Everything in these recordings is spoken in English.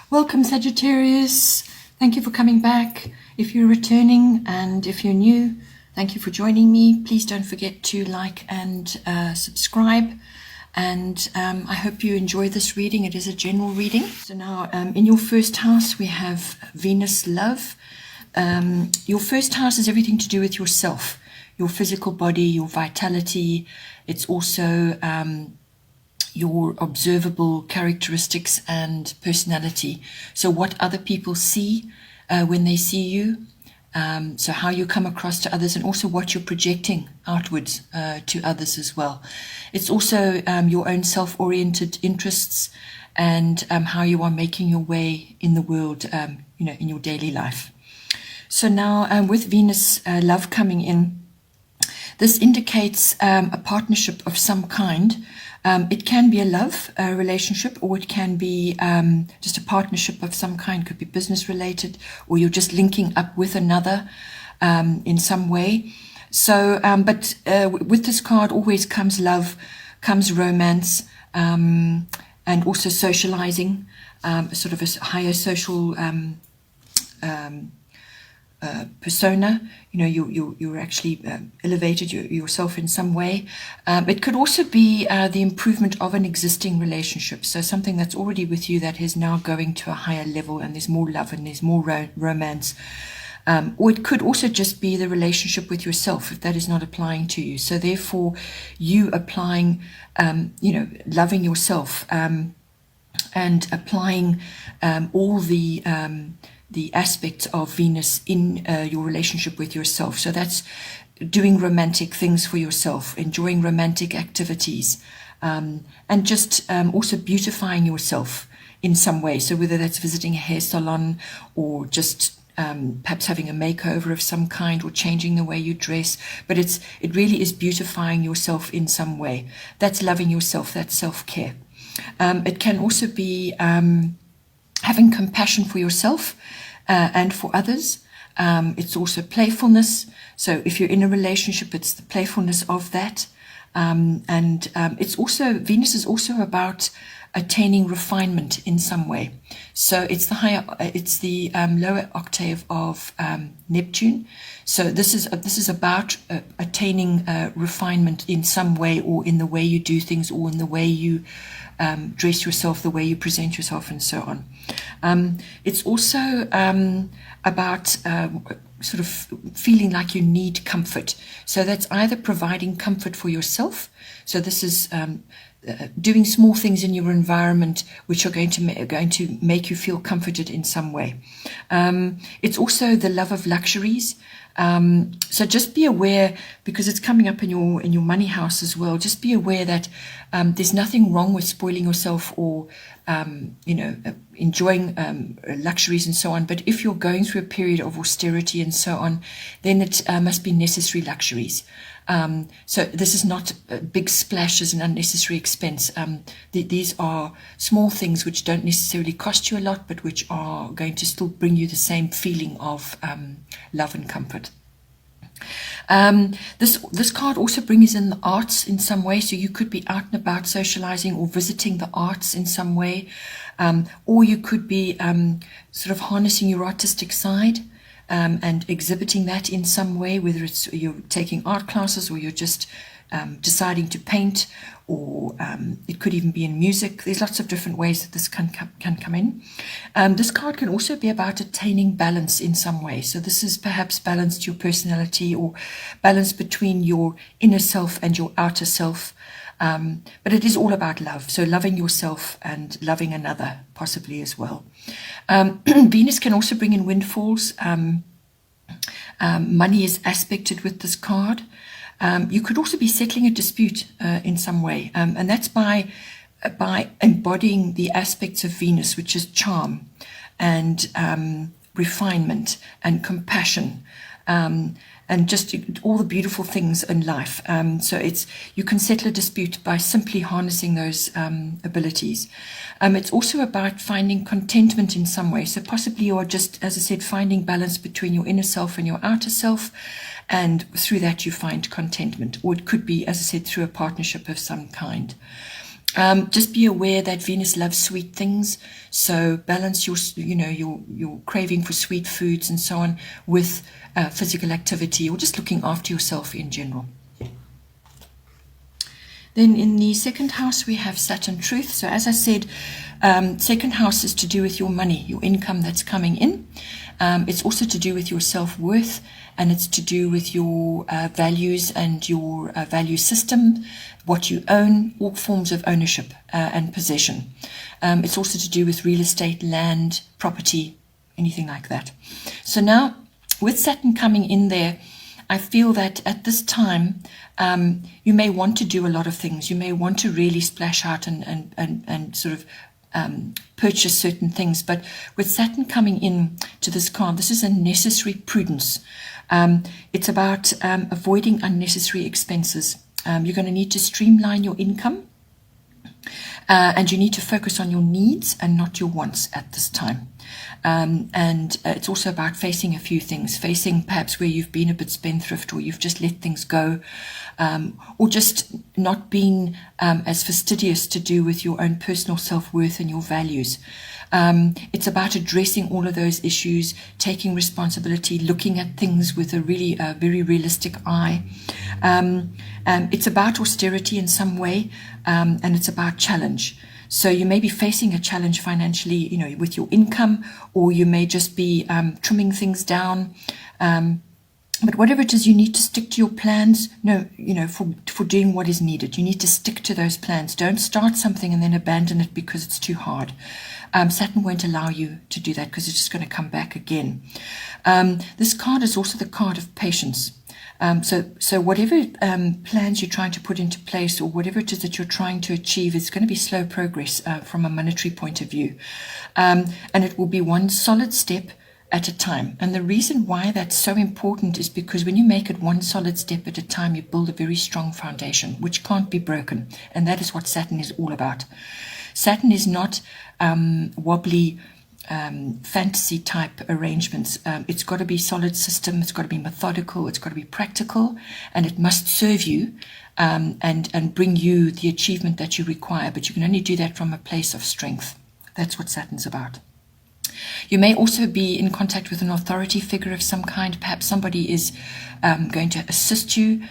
Welcome, Sagittarius. Thank you for coming back. If you're returning and if you're new, thank you for joining me. Please don't forget to like and subscribe. And I hope you enjoy this reading. It is a general reading. So now in your first house, we have Venus Love. Your first house is everything to do with yourself, your physical body, your vitality. It's also your observable characteristics and personality. So what other people see when they see you, so how you come across to others, and also what you're projecting outwards to others as well. It's also your own self-oriented interests and how you are making your way in the world, in your daily life. So now with Venus Love coming in, this indicates a partnership of some kind. It can be a love relationship, or it can be just a partnership of some kind. It could be business related, or you're just linking up with another in some way. So, but with this card always comes love, comes romance, and also socializing, sort of a higher social persona. You're actually elevated yourself in some way. It could also be the improvement of an existing relationship, so something that's already with you that is now going to a higher level, and there's more love and there's more romance. Or it could also just be the relationship with yourself, if that is not applying to you. So therefore you applying loving yourself and applying all the aspects of Venus in your relationship with yourself. So that's doing romantic things for yourself, enjoying romantic activities, and just also beautifying yourself in some way. So whether that's visiting a hair salon, or just perhaps having a makeover of some kind, or changing the way you dress, but it really is beautifying yourself in some way. That's loving yourself, that's self-care. It can also be having compassion for yourself and for others. It's also playfulness. So if you're in a relationship, it's the playfulness of that. And it's also, Venus is also about attaining refinement in some way. So it's the lower octave of Neptune. So this is about attaining refinement in some way, or in the way you do things, or in the way you dress yourself, the way you present yourself, and so on. It's also about sort of feeling like you need comfort. So that's either providing comfort for yourself. So this is doing small things in your environment which are going to make you feel comforted in some way. It's also the love of luxuries. So just be aware, because it's coming up in your money house as well. Just be aware that there's nothing wrong with spoiling yourself, or enjoying luxuries and so on. But if you're going through a period of austerity and so on, then it must be necessary luxuries. So this is not big splashes and unnecessary expense. These are small things which don't necessarily cost you a lot, but which are going to still bring you the same feeling of love and comfort. This card also brings in the arts in some way. So you could be out and about socializing, or visiting the arts in some way, or you could be sort of harnessing your artistic side and exhibiting that in some way, whether it's you're taking art classes, or you're just deciding to paint, or it could even be in music. There's lots of different ways that this can come in. This card can also be about attaining balance in some way. So this is perhaps balance to your personality, or balance between your inner self and your outer self. But it is all about love. So loving yourself and loving another possibly as well. Venus can also bring in windfalls. Money is aspected with this card. You could also be settling a dispute in some way, and that's by embodying the aspects of Venus, which is charm and refinement and compassion, and just all the beautiful things in life. So you can settle a dispute by simply harnessing those abilities. It's also about finding contentment in some way. So possibly you are just, as I said, finding balance between your inner self and your outer self, and through that you find contentment. Or it could be, as I said, through a partnership of some kind. Just be aware that Venus loves sweet things, so balance your craving for sweet foods and so on with physical activity, or just looking after yourself in general. Then in the second house we have Saturn Truth. So as I said, second house is to do with your money, your income that's coming in. It's also to do with your self-worth, and it's to do with your values and your value system, what you own, all forms of ownership and possession. It's also to do with real estate, land, property, anything like that. So now, with Saturn coming in there, I feel that at this time, you may want to do a lot of things. You may want to really splash out and sort of purchase certain things. But with Saturn coming in to this card, this is a necessary prudence. It's about avoiding unnecessary expenses. You're going to need to streamline your income, and you need to focus on your needs and not your wants at this time. And it's also about facing a few things, facing perhaps where you've been a bit spendthrift, or you've just let things go, or just not being as fastidious to do with your own personal self-worth and your values. It's about addressing all of those issues, taking responsibility, looking at things with a really very realistic eye. It's about austerity in some way, and it's about challenge. So you may be facing a challenge financially, with your income, or you may just be trimming things down. But whatever it is, you need to stick to your plans. For doing what is needed, you need to stick to those plans. Don't start something and then abandon it because it's too hard. Saturn won't allow you to do that because it's just going to come back again. This card is also the card of patience. So whatever plans you're trying to put into place, or whatever it is that you're trying to achieve, it's going to be slow progress from a monetary point of view. And it will be one solid step at a time. And the reason why that's so important is because when you make it one solid step at a time, you build a very strong foundation, which can't be broken. And that is what Saturn is all about. Saturn is not wobbly fantasy type arrangements. It's got to be solid system, it's got to be methodical, it's got to be practical, and it must serve you and bring you the achievement that you require. But you can only do that from a place of strength. That's what Saturn's about. You may also be in contact with an authority figure of some kind. Perhaps somebody is going to assist you,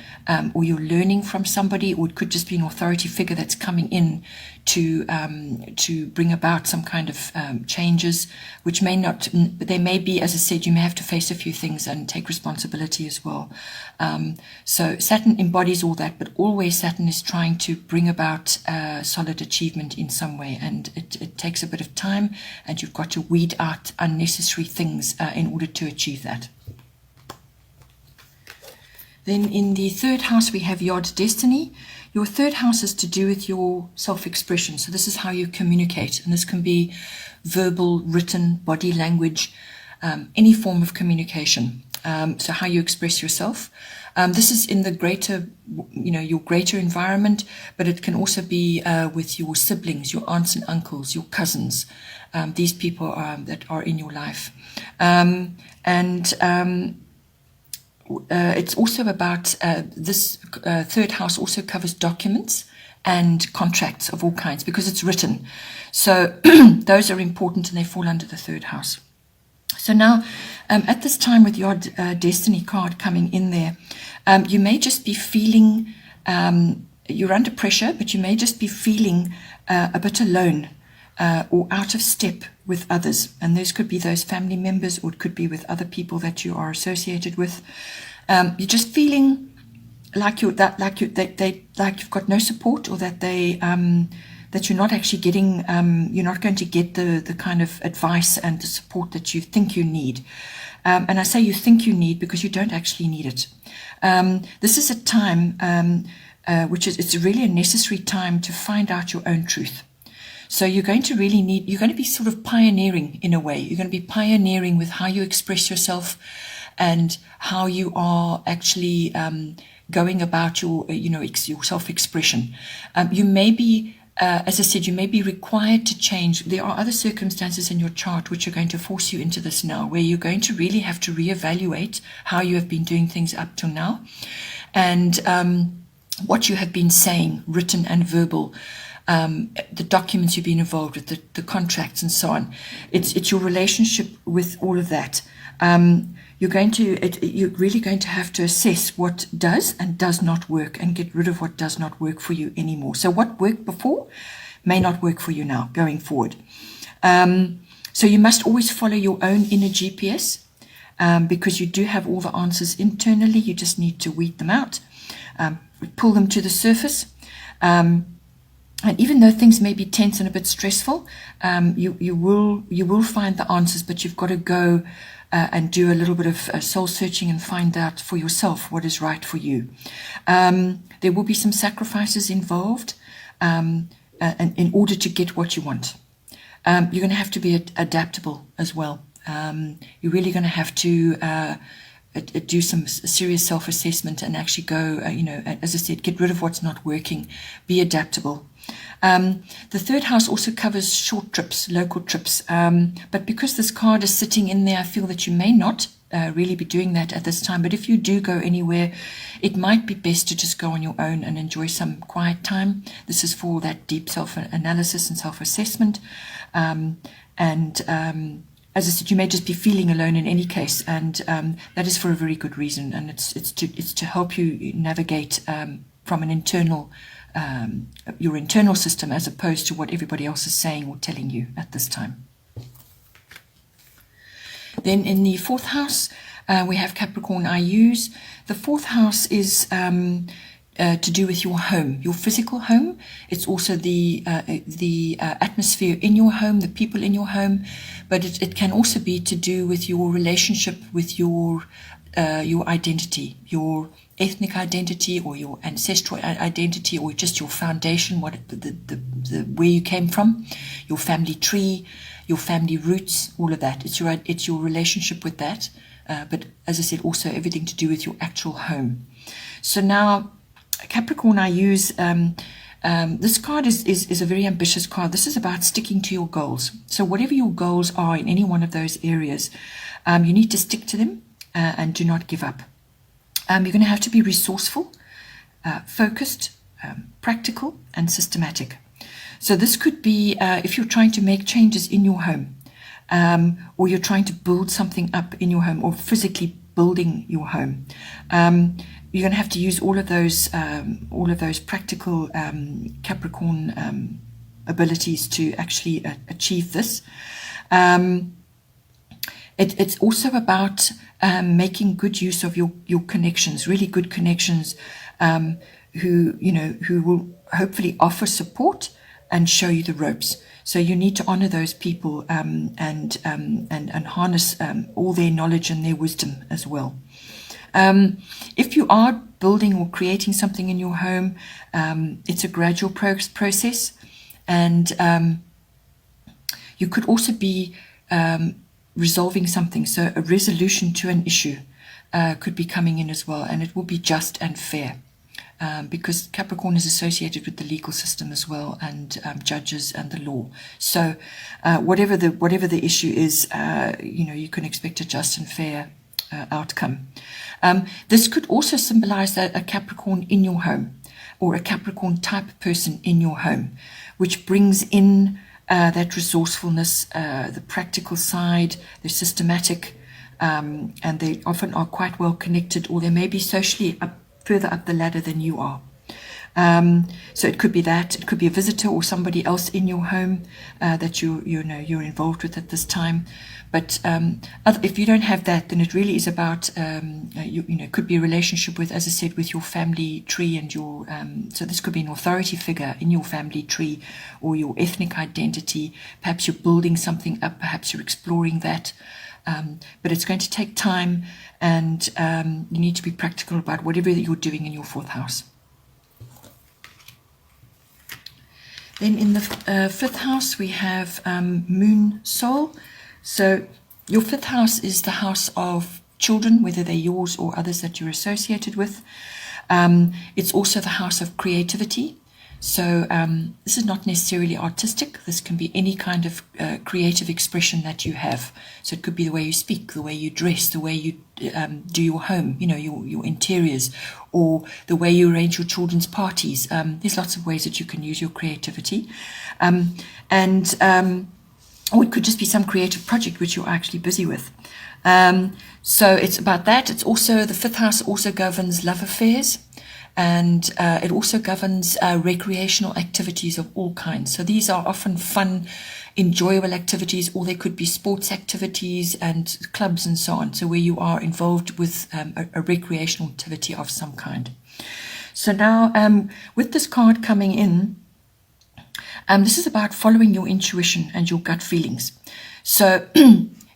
or you're learning from somebody, or it could just be an authority figure that's coming in to bring about some kind of changes, which may not, they may be, as I said, you may have to face a few things and take responsibility as well. So Saturn embodies all that, but always Saturn is trying to bring about solid achievement in some way, and it takes a bit of time, and you've got to weed out unnecessary things in order to achieve that. Then in the third house we have Yod Destiny. Your third house is to do with your self-expression. So this is how you communicate, and this can be verbal, written, body language, any form of communication. So how you express yourself. This is in the greater, your greater environment, but it can also be with your siblings, your aunts and uncles, your cousins, these people that are in your life. It's also about this third house also covers documents and contracts of all kinds, because it's written. So those are important, and they fall under the third house. So now, at this time with your Destiny card coming in there, you may just be feeling, you're under pressure, but you may just be feeling a bit alone or out of step with others. And those could be those family members, or it could be with other people that you are associated with. You're just feeling like you've got no support, or that that you're not actually getting, you're not going to get the kind of advice and the support that you think you need. And I say you think you need because you don't actually need it. This is a time it's really a necessary time to find out your own truth. So you're going to be sort of pioneering in a way. You're going to be pioneering with how you express yourself and how you are actually going about your self-expression. You may be, as I said, you may be required to change. There are other circumstances in your chart which are going to force you into this now, where you're going to really have to reevaluate how you have been doing things up till now, and what you have been saying, written and verbal. the documents you've been involved with, the contracts and so on. It's your relationship with all of that. You're really going to have to assess what does and does not work and get rid of what does not work for you anymore. So what worked before may not work for you now going forward. So you must always follow your own inner GPS, because you do have all the answers internally. You just need to weed them out, pull them to the surface. And even though things may be tense and a bit stressful, you will find the answers, but you've got to go and do a little bit of soul searching and find out for yourself what is right for you. There will be some sacrifices involved and in order to get what you want. You're going to have to be adaptable as well. You're really going to have to do some serious self-assessment and actually go, as I said, get rid of what's not working, be adaptable. The third house also covers short trips, local trips, but because this card is sitting in there, I feel that you may not really be doing that at this time. But if you do go anywhere, it might be best to just go on your own and enjoy some quiet time. This is for that deep self-analysis and self-assessment. As I said, you may just be feeling alone in any case, and that is for a very good reason. And it's to help you navigate from an internal, your internal system, as opposed to what everybody else is saying or telling you at this time. Then in the fourth house, we have Capricorn IUs. The fourth house is to do with your home, your physical home. It's also the atmosphere in your home, the people in your home, but it can also be to do with your relationship with your identity, your ethnic identity or your ancestral identity, or just your foundation, where you came from, your family tree, your family roots, all of that. It's your relationship with that, but as I said, also everything to do with your actual home. So now, Capricorn, I use this card is a very ambitious card. This is about sticking to your goals. So whatever your goals are in any one of those areas, you need to stick to them and do not give up. You're going to have to be resourceful, focused, practical, and systematic. So this could be if you're trying to make changes in your home, or you're trying to build something up in your home, or physically building your home. You're going to have to use all of those practical Capricorn abilities to actually achieve this. It's also about making good use of your connections, really good connections, who will hopefully offer support and show you the ropes. So you need to honor those people and harness all their knowledge and their wisdom as well. If you are building or creating something in your home, it's a gradual process, and you could also be resolving something. So a resolution to an issue could be coming in as well, and it will be just and fair, because Capricorn is associated with the legal system as well, and judges and the law. So whatever the issue is, you can expect a just and fair outcome. This could also symbolize a Capricorn in your home, or a Capricorn type person in your home, which brings in that resourcefulness, the practical side, the systematic, and they often are quite well connected, or they may be socially further up the ladder than you are. So it could be that, it could be a visitor or somebody else in your home that you're involved with at this time. But if you don't have that, then it really is about it could be a relationship with, as I said, with your family tree and your so this could be an authority figure in your family tree or your ethnic identity. Perhaps you're building something up, perhaps you're exploring that. But it's going to take time, and you need to be practical about whatever you're doing in your fourth house. Then in the fifth house, we have Moon Soul. So your fifth house is the house of children, whether they're yours or others that you're associated with. It's also the house of creativity. So this is not necessarily artistic. This can be any kind of creative expression that you have. So it could be the way you speak, the way you dress, the way you do your home, your interiors, or the way you arrange your children's parties. There's lots of ways that you can use your creativity. Or it could just be some creative project which you're actually busy with. So it's about that. It's also, the fifth house also governs love affairs, and it also governs recreational activities of all kinds. So these are often fun, enjoyable activities, or they could be sports activities and clubs and so on. So where you are involved with a recreational activity of some kind. So now with this card coming in, this is about following your intuition and your gut feelings. So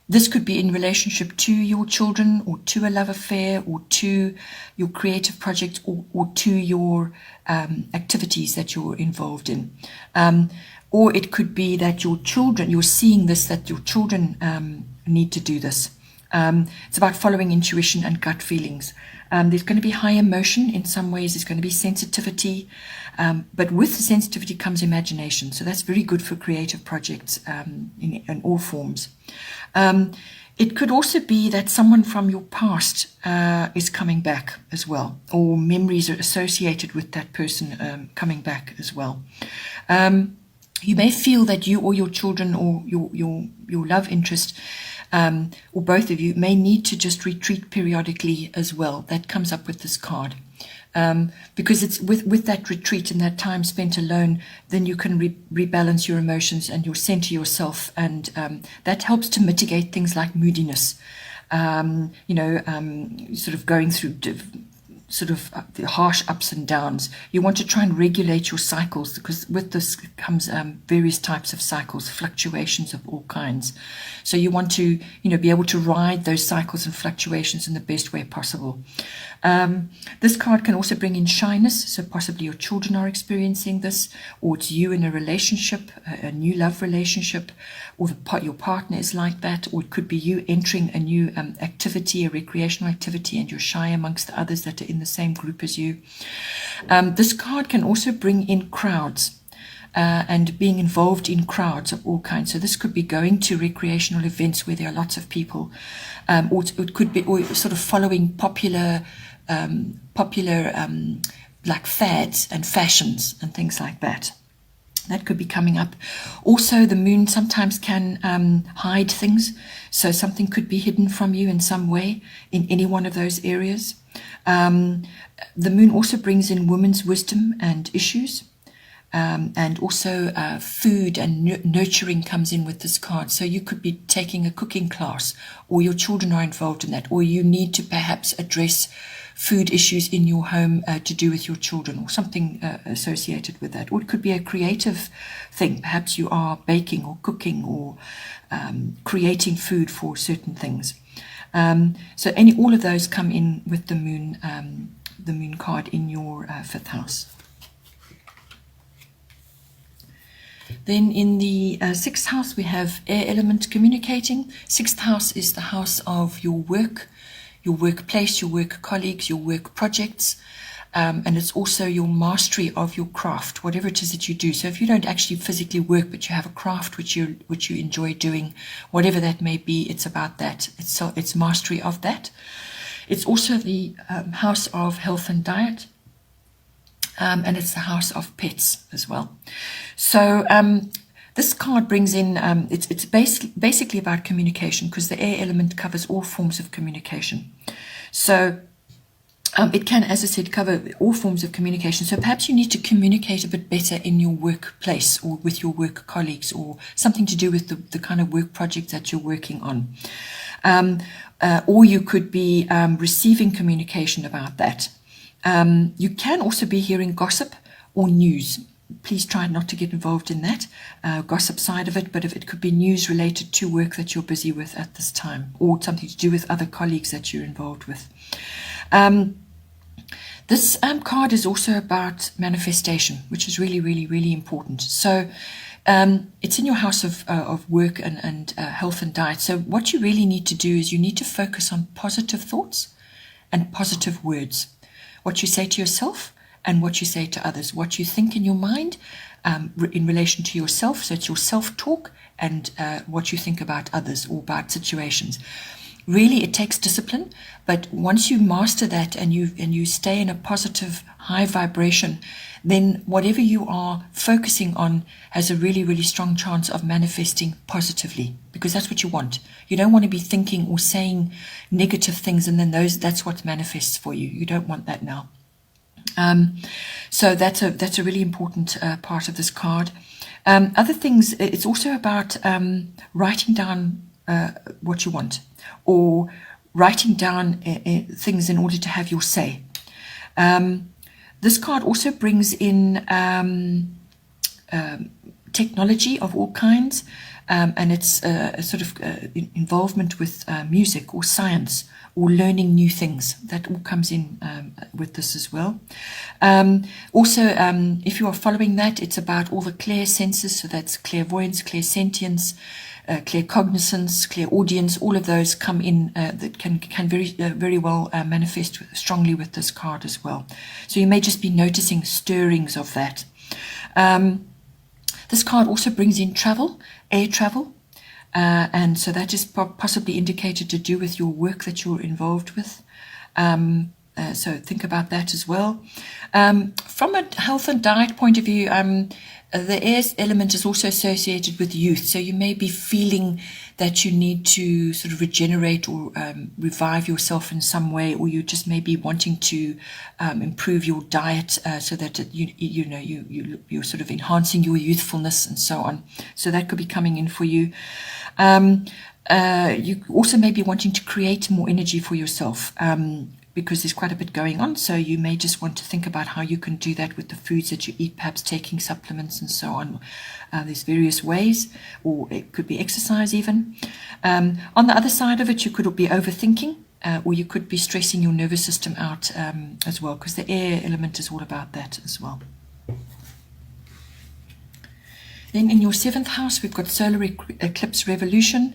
this could be in relationship to your children, or to a love affair, or to your creative project, or to your activities that you're involved in. Or it could be that your children, you're seeing this, that your children need to do this. It's about following intuition and gut feelings. There's going to be high emotion in some ways. There's going to be sensitivity. But with the sensitivity comes imagination. So that's very good for creative projects in all forms. It could also be that someone from your past is coming back as well, or memories are associated with that person coming back as well. You may feel that you or your children or your love interest, or both of you, may need to just retreat periodically as well. That comes up with this card. Because it's with that retreat and that time spent alone, then you can rebalance your emotions and you center yourself, and that helps to mitigate things like moodiness, sort of going through the harsh ups and downs. You want to try and regulate your cycles, because with this comes various types of cycles, fluctuations of all kinds. So you want to, be able to ride those cycles and fluctuations in the best way possible. This card can also bring in shyness, so possibly your children are experiencing this, or it's you in a relationship, a new love relationship, or your partner is like that, or it could be you entering a new activity, a recreational activity, and you're shy amongst the others that are in the same group as you. This card can also bring in crowds. And being involved in crowds of all kinds. So this could be going to recreational events where there are lots of people, or it could be sort of following popular like fads and fashions and things like that. That could be coming up. Also, the moon sometimes can hide things. So something could be hidden from you in some way in any one of those areas. The moon also brings in women's wisdom and issues. And also food and nurturing comes in with this card. So you could be taking a cooking class, or your children are involved in that, or you need to perhaps address food issues in your home to do with your children, or something associated with that. Or it could be a creative thing. Perhaps you are baking or cooking or creating food for certain things. So all of those come in with the moon card in your fifth house. Then in the sixth house, we have air element communicating. Sixth house is the house of your work, your workplace, your work colleagues, your work projects. And it's also your mastery of your craft, whatever it is that you do. So if you don't actually physically work, but you have a craft which you enjoy doing, whatever that may be, it's about that. It's mastery of that. It's also the house of health and diet. And it's the house of pets as well. So this card brings in, it's basically about communication, because the air element covers all forms of communication. So it can, as I said, cover all forms of communication. So perhaps you need to communicate a bit better in your workplace or with your work colleagues, or something to do with the kind of work project that you're working on. Or you could be receiving communication about that. You can also be hearing gossip or news. Please try not to get involved in that gossip side of it, but if it could be news related to work that you're busy with at this time, or something to do with other colleagues that you're involved with. This card is also about manifestation, which is really, really, really important. So it's in your house of work and health and diet. So what you really need to do is you need to focus on positive thoughts and positive words. What you say to yourself and what you say to others, what you think in your mind in relation to yourself. So it's your self-talk and what you think about others or about situations. Really, it takes discipline, but once you master that and you stay in a positive, high vibration, then whatever you are focusing on has a really, really strong chance of manifesting positively, because that's what you want. You don't want to be thinking or saying negative things and then that's what manifests for you. You don't want that now. So that's a really important part of this card. Other things, it's also about writing down what you want, or writing down things in order to have your say. This card also brings in technology of all kinds, and it's a sort of involvement with music or science or learning new things. That all comes in with this as well. Also, if you are following that, it's about all the clear senses, so that's clairvoyance, clairsentience, claircognizance, clairaudience. All of those come in that can very well manifest strongly with this card as well. So you may just be noticing stirrings of that. This card also brings in travel, air travel, and so that is possibly indicated to do with your work that you're involved with. So think about that as well. From a health and diet point of view, the air element is also associated with youth. So you may be feeling that you need to sort of regenerate or revive yourself in some way, or you just may be wanting to improve your diet so that you're sort of enhancing your youthfulness and so on. So that could be coming in for you. You also may be wanting to create more energy for yourself, because there's quite a bit going on. So you may just want to think about how you can do that with the foods that you eat, perhaps taking supplements and so on. There's various ways, or it could be exercise even. On the other side of it, you could be overthinking, or you could be stressing your nervous system out as well, because the air element is all about that as well. Then in your 7th house, we've got solar eclipse revolution.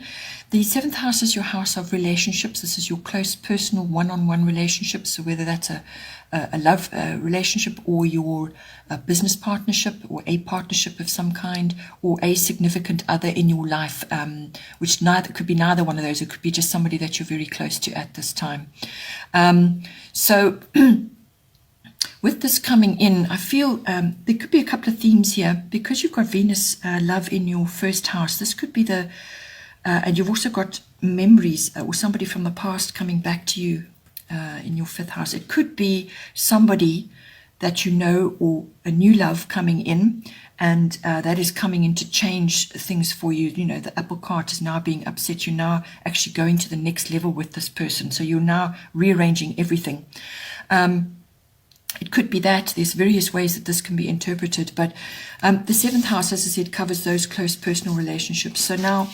The 7th house is your house of relationships. This is your close personal one-on-one relationships. So whether that's a love relationship, or your business partnership, or a partnership of some kind, or a significant other in your life, which could be neither one of those. It could be just somebody that you're very close to at this time. So with this coming in, I feel there could be a couple of themes here. Because you've got Venus love in your 1st house, this could be and you've also got memories or somebody from the past coming back to you in your 5th house. It could be somebody that you know, or a new love coming in, and that is coming in to change things for you. You know, the apple cart is now being upset. You're now actually going to the next level with this person. So you're now rearranging everything. It could be that. There's various ways that this can be interpreted, but the 7th house, as I said, covers those close personal relationships. So now,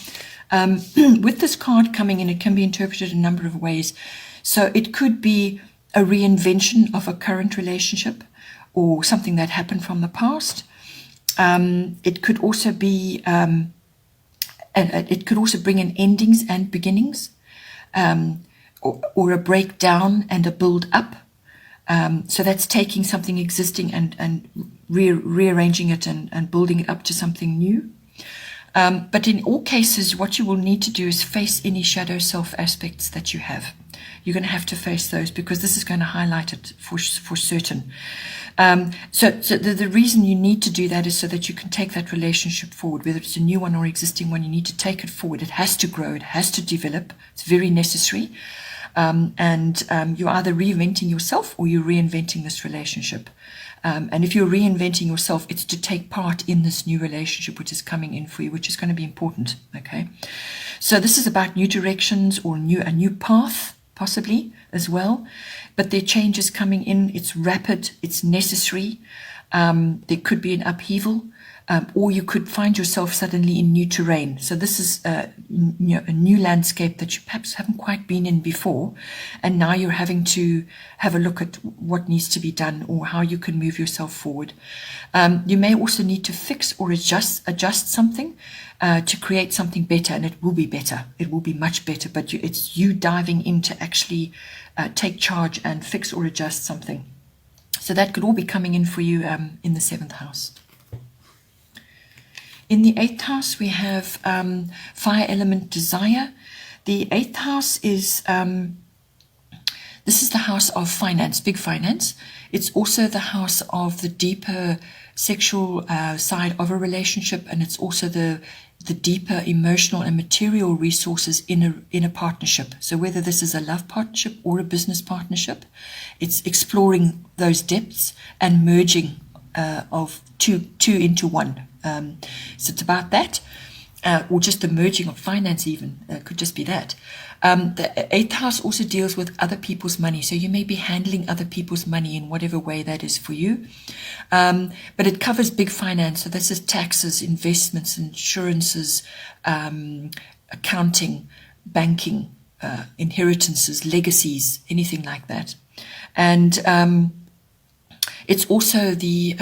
with this card coming in, it can be interpreted a number of ways. So it could be a reinvention of a current relationship, or something that happened from the past. It could also be, it could also bring in endings and beginnings, or a breakdown and a build up. So that's taking something existing and rearranging it and building it up to something new. But in all cases, what you will need to do is face any shadow self aspects that you have. You're going to have to face those, because this is going to highlight it for certain. So the reason you need to do that is so that you can take that relationship forward, whether it's a new one or existing one. You need to take it forward. It has to grow. It has to develop. It's very necessary. And you're either reinventing yourself, or you're reinventing this relationship. And if you're reinventing yourself, it's to take part in this new relationship which is coming in for you, which is going to be important. Okay, so this is about new directions, or a new path, possibly as well. But there are changes coming in. It's rapid. It's necessary. There could be an upheaval. Or you could find yourself suddenly in new terrain. So this is a new landscape that you perhaps haven't quite been in before, and now you're having to have a look at what needs to be done, or how you can move yourself forward. You may also need to fix or adjust something to create something better, and it will be better. It will be much better, but it's you diving in to actually take charge and fix or adjust something. So that could all be coming in for you in the 7th house. In the 8th house, we have fire element desire. The 8th house is, this is the house of finance, big finance. It's also the house of the deeper sexual side of a relationship, and it's also the deeper emotional and material resources in a partnership. So whether this is a love partnership or a business partnership, it's exploring those depths and merging of two into one. So it's about that, or just the merging of finance even, could just be that. The 8th house also deals with other people's money. So you may be handling other people's money in whatever way that is for you. But it covers big finance. So this is taxes, investments, insurances, accounting, banking, inheritances, legacies, anything like that. And it's also the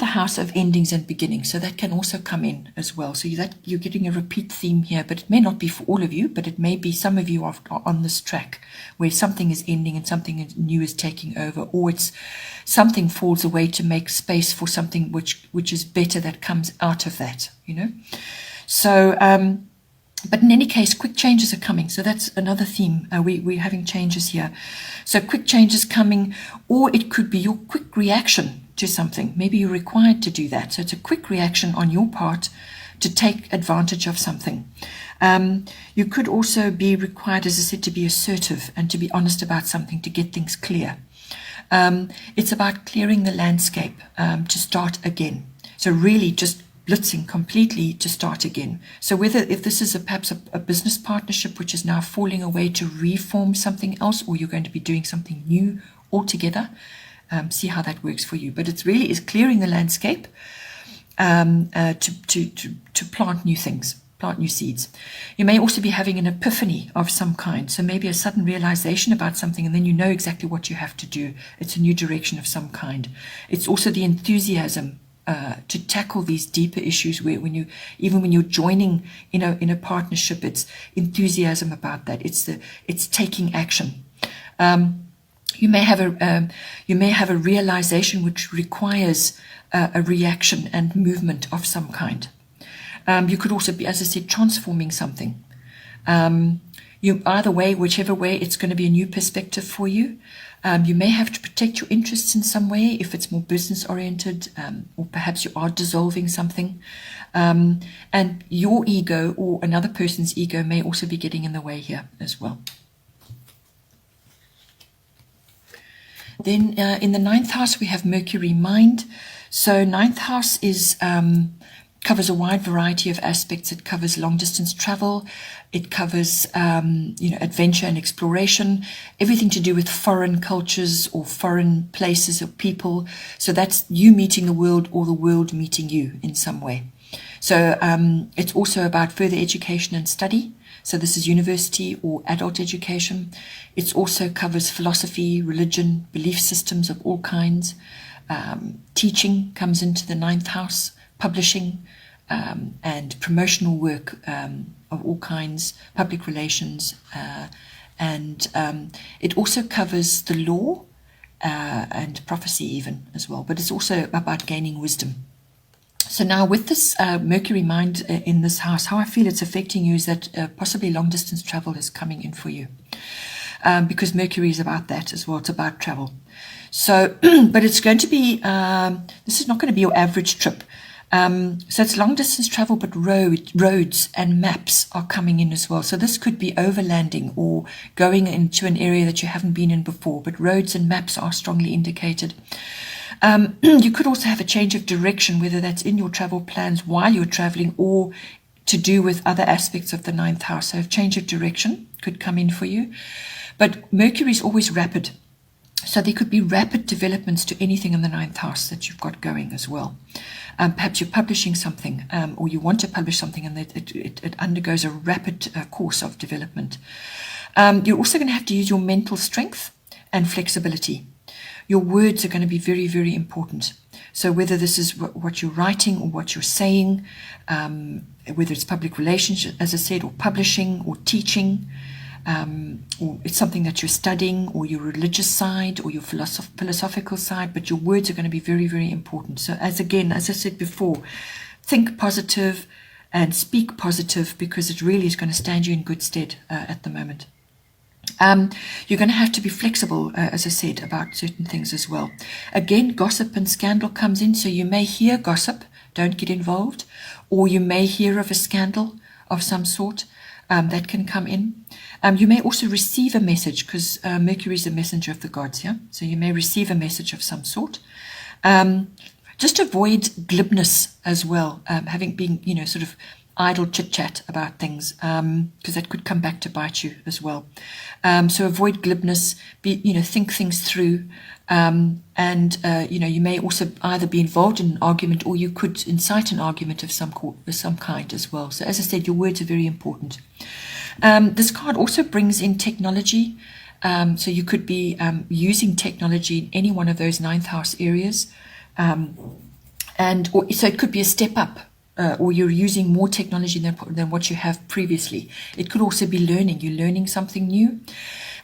house of endings and beginnings, so that can also come in as well. So that you're getting a repeat theme here, but it may not be for all of you, but it may be some of you are on this track where something is ending and something new is taking over, or it's something falls away to make space for something which is better that comes out of that, you know. So but in any case, quick changes are coming. So that's another theme. We're having changes here. So quick changes coming, or it could be your quick reaction to something. Maybe you're required to do that. So it's a quick reaction on your part to take advantage of something. You could also be required, as I said, to be assertive and to be honest about something, to get things clear. It's about clearing the landscape to start again. So really just blitzing completely to start again. So if this is perhaps a business partnership which is now falling away to reform something else, or you're going to be doing something new altogether, see how that works for you. But it really is clearing the landscape to plant new things, plant new seeds. You may also be having an epiphany of some kind. So maybe a sudden realization about something, and then you know exactly what you have to do. It's a new direction of some kind. It's also the enthusiasm to tackle these deeper issues where when you're joining in a partnership, it's enthusiasm about that. It's taking action. You may have a realization which requires a reaction and movement of some kind. You could also be, as I said, transforming something. Either way, whichever way, it's going to be a new perspective for you. You may have to protect your interests in some way if it's more business oriented, or perhaps you are dissolving something. And your ego or another person's ego may also be getting in the way here as well. Then in the 9th house, we have Mercury mind. So 9th house covers a wide variety of aspects. It covers long distance travel. It covers, adventure and exploration, everything to do with foreign cultures or foreign places or people. So that's you meeting the world or the world meeting you in some way. So it's also about further education and study. So this is university or adult education. It also covers philosophy, religion, belief systems of all kinds. Teaching comes into the 9th house, publishing, and promotional work of all kinds, public relations, and it also covers the law and prophecy even as well, but it's also about gaining wisdom. So now with this Mercury mind in this house, how I feel it's affecting you is that possibly long distance travel is coming in for you, because Mercury is about that as well. It's about travel. So, but it's going to be, this is not going to be your average trip. So it's long distance travel, but roads and maps are coming in as well. So this could be overlanding or going into an area that you haven't been in before, but roads and maps are strongly indicated. You could also have a change of direction, whether that's in your travel plans while you're traveling or to do with other aspects of the 9th house. So a change of direction could come in for you. But Mercury is always rapid. So there could be rapid developments to anything in the 9th house that you've got going as well. Perhaps you're publishing something, or you want to publish something, and it undergoes a rapid course of development. You're also going to have to use your mental strength and flexibility. Your words are going to be very, very important. So whether this is what you're writing or what you're saying, whether it's public relations, as I said, or publishing or teaching, or it's something that you're studying, or your religious side, or your philosophical side, but your words are going to be very, very important. So as I said before, think positive and speak positive, because it really is going to stand you in good stead at the moment. You're going to have to be flexible, as I said, about certain things as well. Again, gossip and scandal comes in, so you may hear gossip, don't get involved, or you may hear of a scandal of some sort that can come in. You may also receive a message, because Mercury is a messenger of the gods, yeah? So you may receive a message of some sort. Just avoid glibness as well, having been, sort of idle chit-chat about things, because that could come back to bite you as well. So avoid glibness, think things through, and you may also either be involved in an argument, or you could incite an argument of some kind as well. So as I said, your words are very important. This card also brings in technology, so you could be using technology in any one of those 9th house areas, so it could be a step up. Or you're using more technology than what you have previously. It could also be learning. You're learning something new.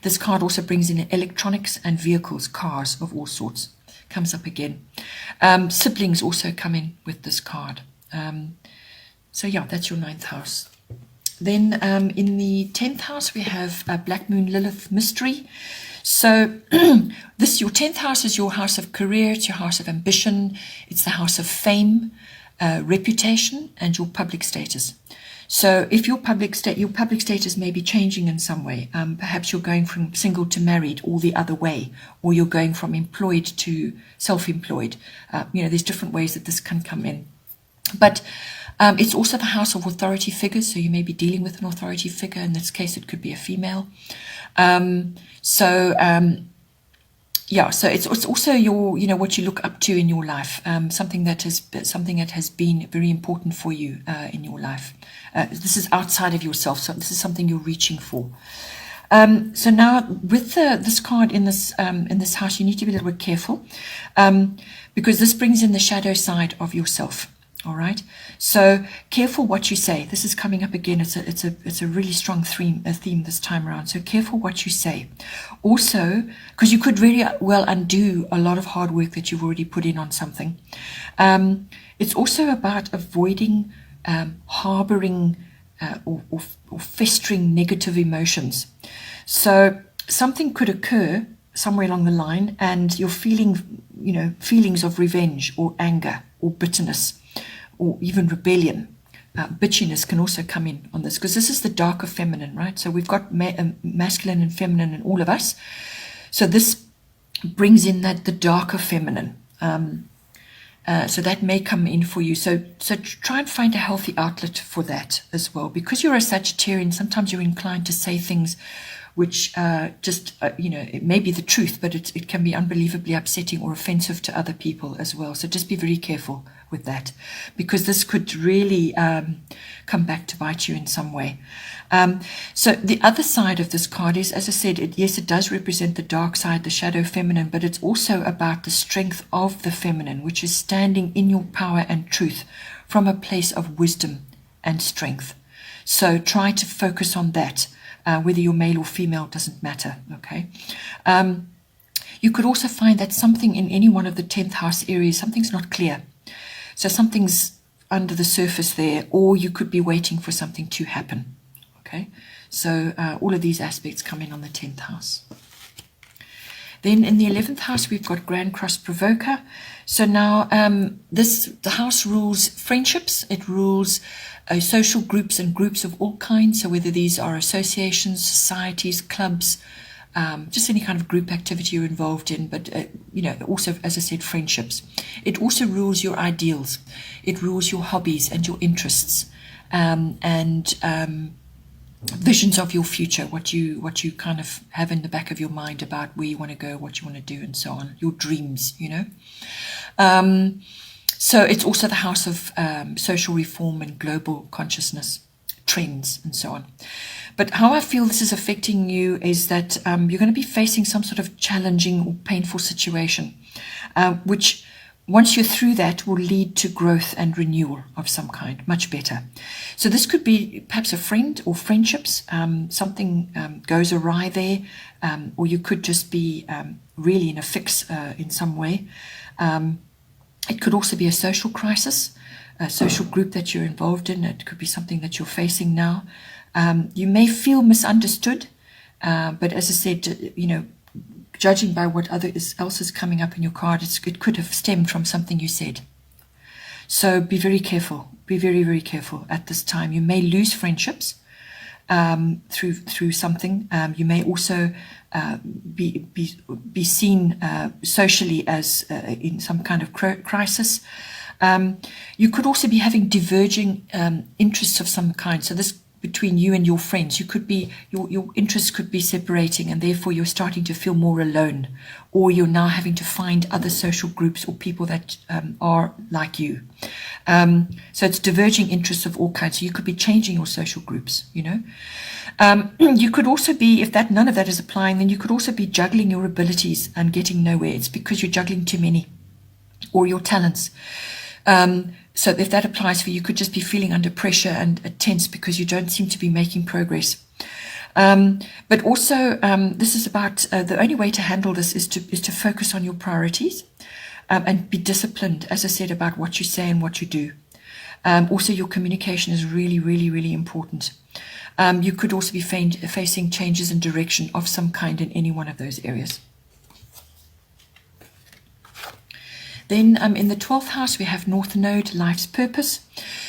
This card also brings in electronics and vehicles, cars of all sorts. Comes up again. Siblings also come in with this card. So yeah, that's your 9th house. Then in the 10th house, we have Black Moon Lilith Mystery. So your 10th house is your house of career. It's your house of ambition. It's the house of fame, reputation, and your public status. So if your public status may be changing in some way, perhaps you're going from single to married, or the other way, or you're going from employed to self-employed. There's different ways that this can come in. But it's also the house of authority figures, so you may be dealing with an authority figure. In this case, it could be a female. So it's also your, what you look up to in your life, something that has been very important for you in your life. This is outside of yourself, so this is something you're reaching for. So now with this card in this house, you need to be a little bit careful, because this brings in the shadow side of yourself. All right. So careful what you say. This is coming up again. It's a really strong theme this time around. So careful what you say. Also, because you could really well undo a lot of hard work that you've already put in on something. It's also about avoiding harboring or festering negative emotions. So something could occur somewhere along the line, and you're feeling, feelings of revenge or anger or bitterness, or even rebellion. Bitchiness can also come in on this, because this is the darker feminine, right? So we've got masculine and feminine in all of us. So this brings in the darker feminine. So that may come in for you. So try and find a healthy outlet for that as well. Because you're a Sagittarian, sometimes you're inclined to say things which it may be the truth, but it can be unbelievably upsetting or offensive to other people as well. So just be very careful with that, because this could really come back to bite you in some way. So the other side of this card is, as I said, it does represent the dark side, the shadow feminine, but it's also about the strength of the feminine, which is standing in your power and truth from a place of wisdom and strength. So try to focus on that. Whether you're male or female doesn't matter, okay? You could also find that something in any one of the 10th house areas, something's not clear. So something's under the surface there, or you could be waiting for something to happen, okay? So all of these aspects come in on the 10th house. Then in the 11th house, we've got Grand Cross Provoker. So now the house rules friendships. It rules social groups and groups of all kinds. So whether these are associations, societies, clubs, just any kind of group activity you're involved in, but also, as I said, friendships. It also rules your ideals. It rules your hobbies and your interests, and visions of your future, what you kind of have in the back of your mind about where you want to go, what you want to do, and so on. Your dreams, So it's also the house of social reform and global consciousness, trends, and so on. But how I feel this is affecting you is that you're going to be facing some sort of challenging or painful situation, which once you're through that, will lead to growth and renewal of some kind, much better. So this could be perhaps a friend or friendships. Something goes awry there, or you could just be really in a fix in some way. It could also be a social crisis, a social group that you're involved in. It could be something that you're facing now. You may feel misunderstood, but as I said, judging by what else is coming up in your card, it could have stemmed from something you said. So be very careful. Be very, very careful at this time. You may lose friendships through something. You may also be seen socially as in some kind of crisis. You could also be having diverging interests of some kind. So this between you and your friends, you could be your interests could be separating, and therefore you're starting to feel more alone, or you're now having to find other social groups or people that are like you. So it's diverging interests of all kinds. So you could be changing your social groups. You could also be, if none of that is applying, then you could also be juggling your abilities and getting nowhere. It's because you're juggling too many, or your talents. So if that applies for you, you could just be feeling under pressure and tense because you don't seem to be making progress. But also, this is about the only way to handle this is to focus on your priorities and be disciplined, as I said, about what you say and what you do. Also, your communication is really, really, really important. You could also be facing changes in direction of some kind in any one of those areas. Then in the 12th house, we have North Node, life's purpose.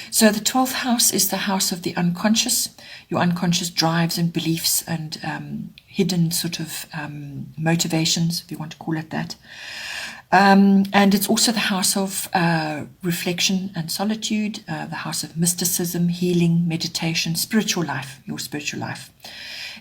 So the 12th house is the house of the unconscious, your unconscious drives and beliefs and hidden sort of motivations, if you want to call it that. And it's also the house of reflection and solitude, the house of mysticism, healing, meditation, spiritual life, your spiritual life.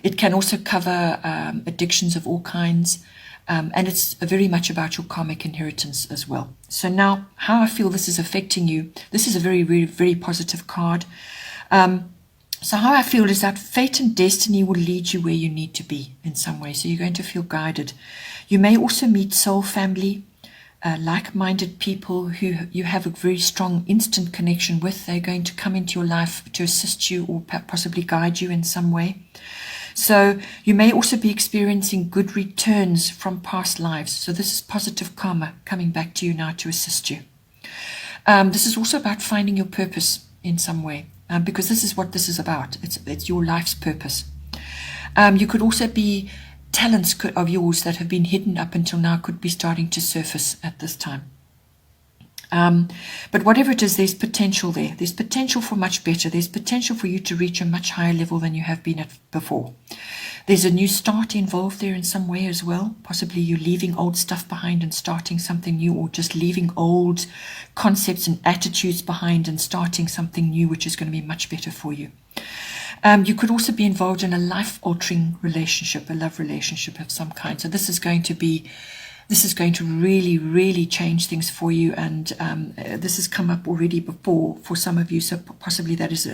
It can also cover addictions of all kinds, and it's very much about your karmic inheritance as well. So now, how I feel this is affecting you, this is a very, very, very positive card. So how I feel is that fate and destiny will lead you where you need to be in some way. So you're going to feel guided. You may also meet soul family, like-minded people who you have a very strong instant connection with. They're going to come into your life to assist you or possibly guide you in some way. So you may also be experiencing good returns from past lives. So this is positive karma coming back to you now to assist you. This is also about finding your purpose in some way, because this is what this is about. It's your life's purpose. You could also be talents of yours that have been hidden up until now could be starting to surface at this time. But whatever it is, there's potential there. There's potential for much better. There's potential for you to reach a much higher level than you have been at before. There's a new start involved there in some way as well. Possibly you leaving old stuff behind and starting something new, or just leaving old concepts and attitudes behind and starting something new, which is going to be much better for you. You could also be involved in a life-altering relationship, a love relationship of some kind. So this is going to really, really change things for you, and this has come up already before for some of you. So possibly that is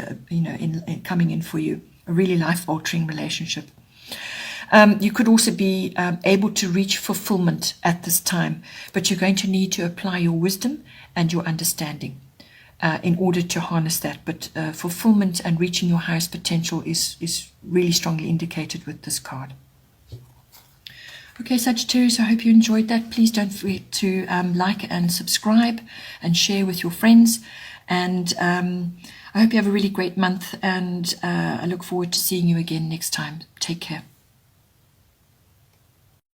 coming in for you, a really life-altering relationship. You could also be able to reach fulfillment at this time, but you're going to need to apply your wisdom and your understanding in order to harness that. But fulfillment and reaching your highest potential is really strongly indicated with this card. Okay, Sagittarius, I hope you enjoyed that. Please don't forget to like and subscribe and share with your friends. And I hope you have a really great month, and I look forward to seeing you again next time. Take care.